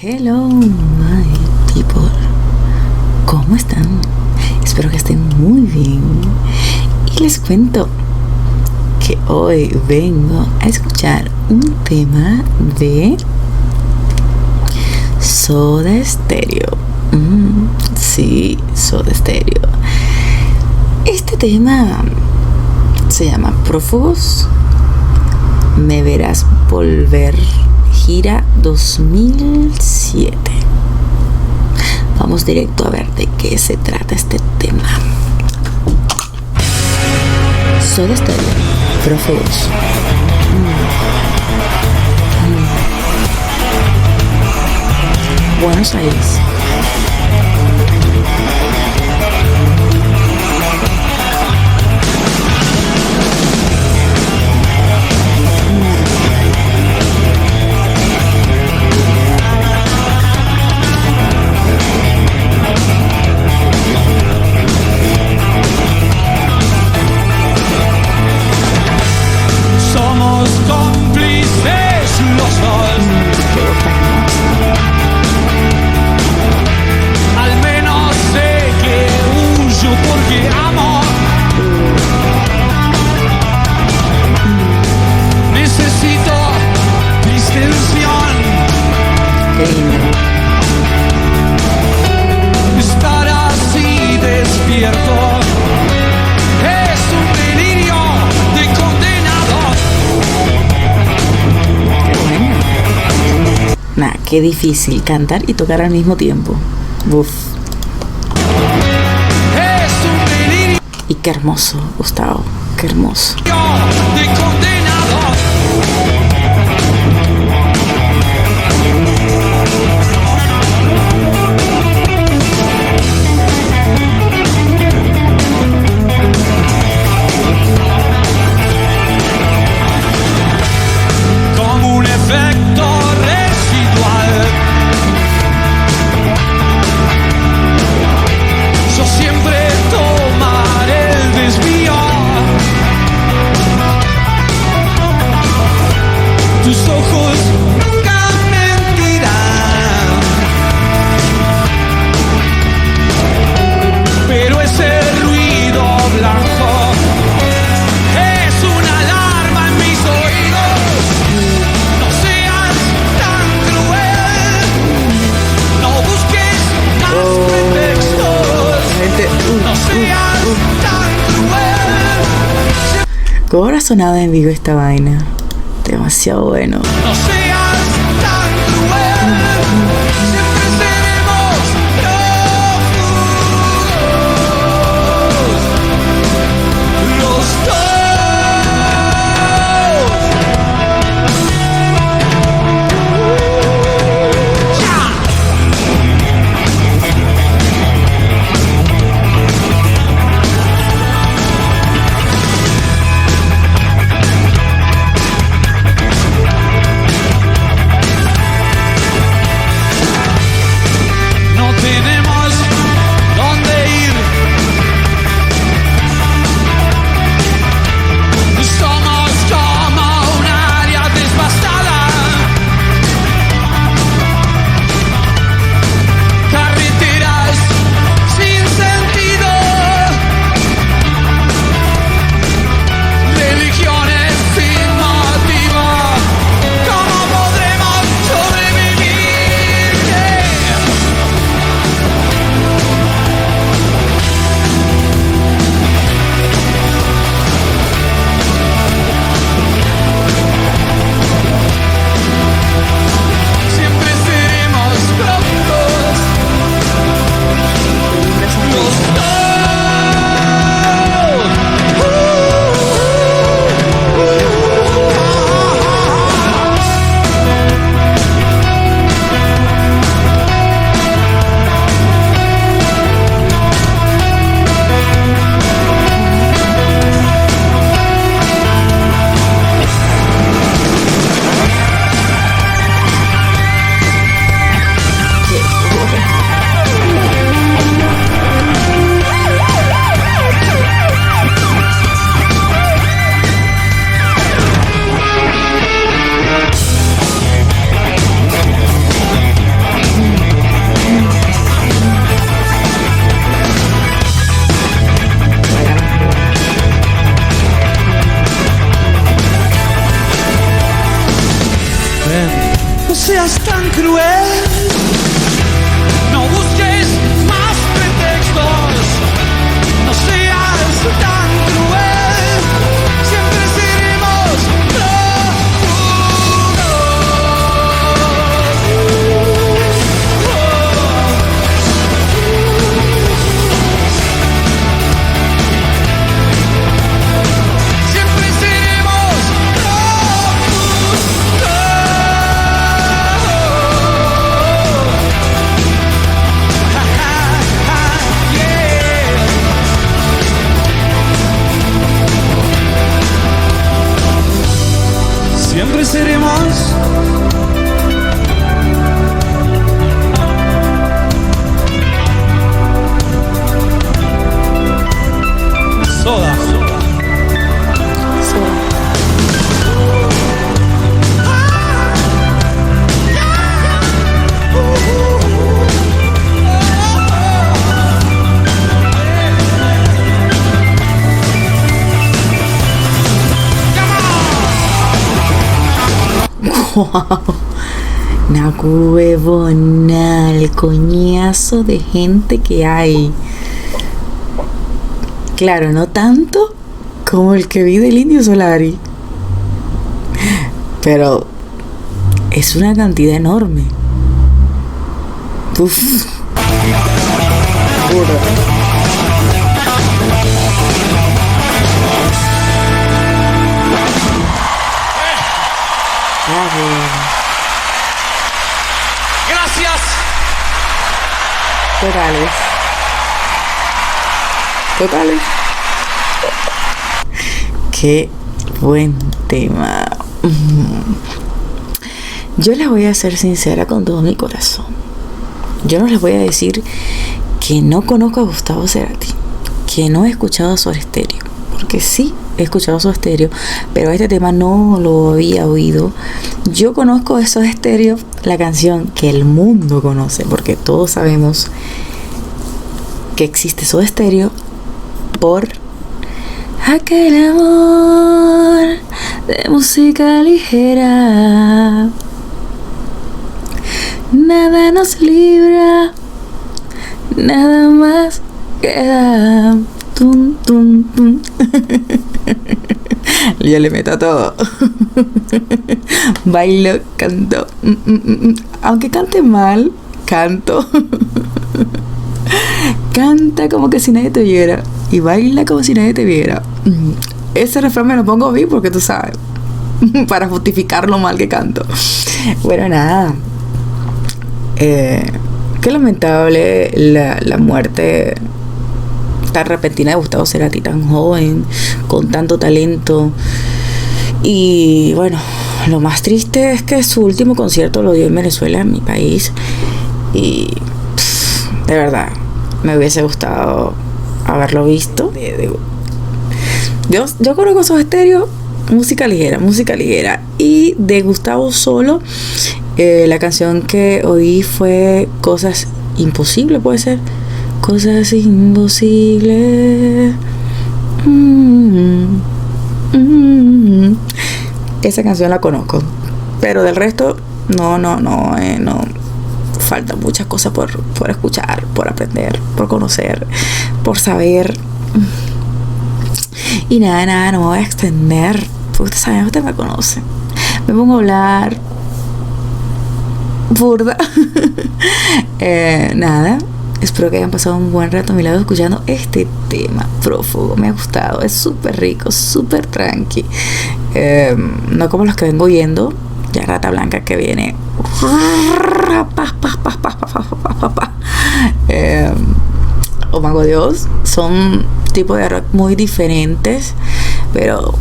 Hello, my people. ¿Cómo están? Espero que estén muy bien. Y les cuento que hoy vengo a escuchar un tema de Soda Stereo. Sí, Soda Stereo. Este tema se llama Prófugos. Me verás volver. Gira 2007. Vamos directo a ver de qué se trata este tema. Soda Stereo, Prófugos. Buenos Aires. Estar así despierto es un delirio de condenado. Nah, qué difícil cantar y tocar al mismo tiempo. Uf. Es un delirio Y qué hermoso, Gustavo. Qué hermoso. de condenado. Como un efecto residual, yo siempre tomaré el desvío. Tus ojos nunca mentirán, pero ese ruido blanco es una alarma en mis oídos. No seas tan cruel, no busques más pretextos. No seas tan cruel. ¿Cómo habrá sonado en vivo esta vaina? Demasiado bueno. No seas tan cruel, siempre seremos prófugos, los dos. ¡Ya! tan cruel. No busques más pretextos, no seas tan cruel. Siempre seremos siempre seremos Soda. Wow. Una huevona, el coñazo de gente que hay. Claro, no tanto como el que vi del Indio Solari, pero es una cantidad enorme. Uf. Gracias. Totales. Qué buen tema. Yo les voy a ser sincera con todo mi corazón. Yo no les voy a decir que no conozco a Gustavo Cerati, que no he escuchado Soda Stereo, porque sí he escuchado Soda Stereo, pero este tema no lo había oído. Yo conozco de Soda Stereo la canción que el mundo conoce, porque todos sabemos que existe Soda Stereo por aquel amor de música ligera. Nada nos libra, nada más queda. Tum, tum, tum. Yo le meto a todo. Bailo, canto. Aunque cante mal, canto. Canta como que si nadie te viera y baila como si nadie te viera. Ese refrán me lo pongo a mí porque tú sabes, para justificar lo mal que canto. Bueno, nada. Qué lamentable la muerte tan repentina de Gustavo Cerati, tan joven, con tanto talento. Y bueno, lo más triste es que su último concierto lo dio en Venezuela, en mi país. Y de verdad, me hubiese gustado haberlo visto. Yo conozco Soda Stereo, música ligera. Y de Gustavo solo, la canción que oí fue Cosas Imposibles, puede ser. Cosas imposibles. Esa canción la conozco, pero del resto no. Faltan muchas cosas por escuchar, por aprender, por conocer, por saber. Y nada, no me voy a extender, porque ustedes saben, ustedes me conocen. Me pongo a hablar burda. Nada, espero que hayan pasado un buen rato a mi lado escuchando este tema prófugo. Me ha gustado, es súper rico, súper tranqui. No como los que vengo oyendo, ya Rata Blanca que viene oh Mago Dios, son tipos de rock muy diferentes, pero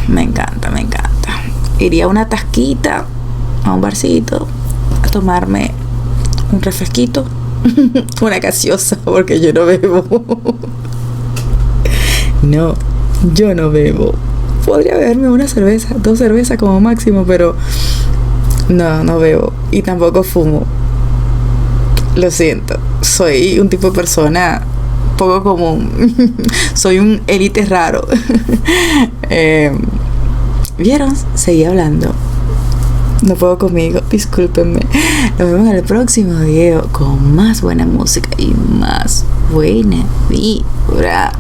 me encanta. Iría a una tasquita, a un barcito, a tomarme un refresquito, una gaseosa, porque yo no bebo. No, yo no bebo. Podría beberme una cerveza, 2 cervezas como máximo, pero no bebo y tampoco fumo. Lo siento, soy un tipo de persona poco común. Soy un élite raro. ¿Vieron? Seguí hablando. No puedo conmigo, discúlpenme. Nos vemos en el próximo video con más buena música y más buena vibra.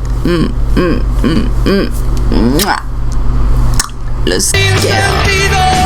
Los quiero.